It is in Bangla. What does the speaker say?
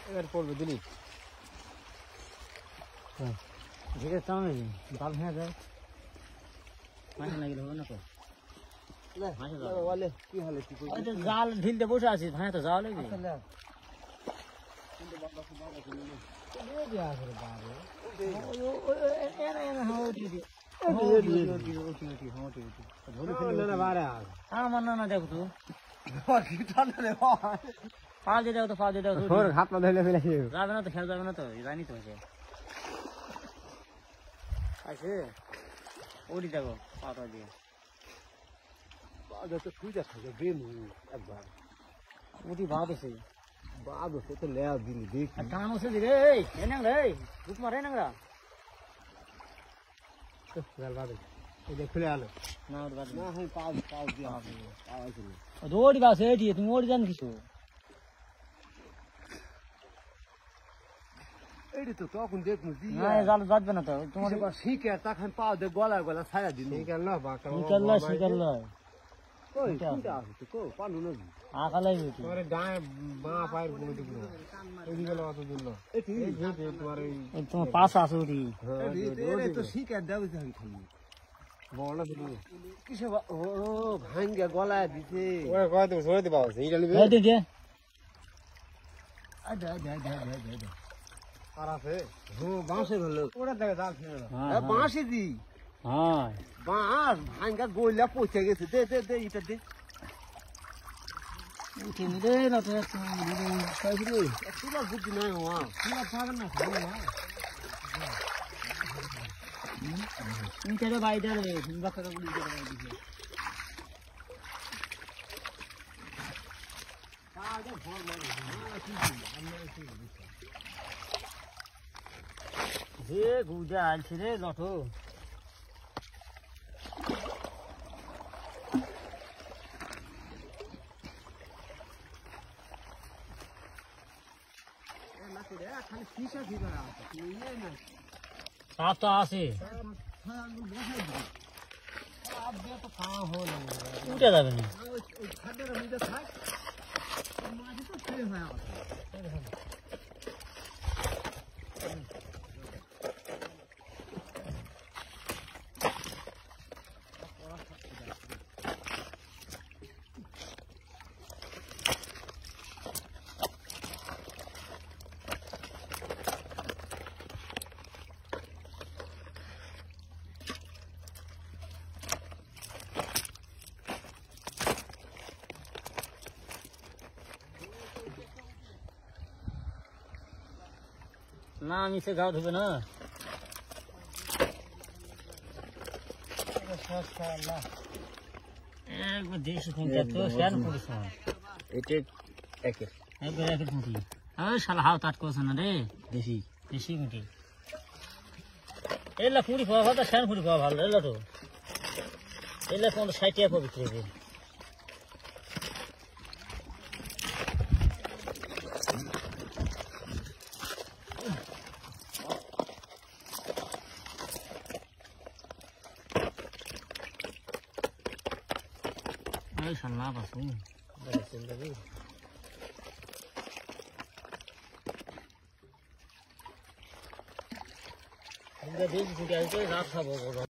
এবার পড়বে দিলি ঠিক আছে তাও নাকি জাল ভেঙে যায় মাছ লাগিলে হবে না তো জাল ঢিলতে বসে আছি ভাঙে তো যাওয়া লাগবে আমার না দেখো তো পাল দিয়ে দেখো তো পাল দিয়ে দেখো হাত পা ধরে ফেলে যাবে না তো খেলা যাবে না তো জানি তো আছে ওটি দেখো পাতা দিয়ে তো খুঁজে থাকে বেমু একবার ওটি বাদ আছে তো লেয়া দিলি দেখ কাম আছে রে এই এনেংরা এই দুধ মারে এনেংরা তো গাল বাদ এই দেখ খুলে আলো না ওর বাদ না হয় পাও দিয়ে পাও আছে দৌড়ি বাস এটি তুমি ওড়ি জান কিছু এটি তো তখন দেখমু দি না জাল বাদবে না তো তোমার শিখে তখন পাও দে গলা ছায়া দিন শিকাল না বাকা শিকাল না কই কোনটা আছে তো কো পানু না আকালাই হইতো তোমার ডায়ে বাঁ পায়ের বলতে পুরো এই গেল অত দূর না এটি তোমার এই তোমার পাশ আছে ওটি এই তো শিকার দাও যাই খালি বড় শুধু কিসে ও ভাঙ্গা গলা দিছে ওই কয় তো সরে দিবা এইটা নিবে এই দে আদা আর আছে বাঁশে হলো ওটা দেখে জাল ফেলে হ্যাঁ বাঁশে দি হ্যাঁ বাঁশ ভাঙ্গা গইলা পচে গেছে দে এটা দে উঠে রে না তো একটু বুদ্ধি নাই হওয়া পুরা পাবেন না খাবে না ইনটারে বাইদা রে বাচ্চাটা গুলি করে বাই দিছে আগে ভর মারে যে গুজা আলছে রে লটো সাপ তো আছে উঠে যাবে না না আমি সে গাও ধুবে না একবার দেখছি তো শ্যান পুলিশ এটা একবার মুটি শালা হাও তাট করছে না রে দেশি মুটি এলা পুরি খাওয়া ভালো শ্যান পুরি খাওয়া ভালো এলা তো এলা কোন 60 টাকা বিক্রি হবে Ay, salah pasung. Beresin tadi. Ini dia sudah itu rasa bawa.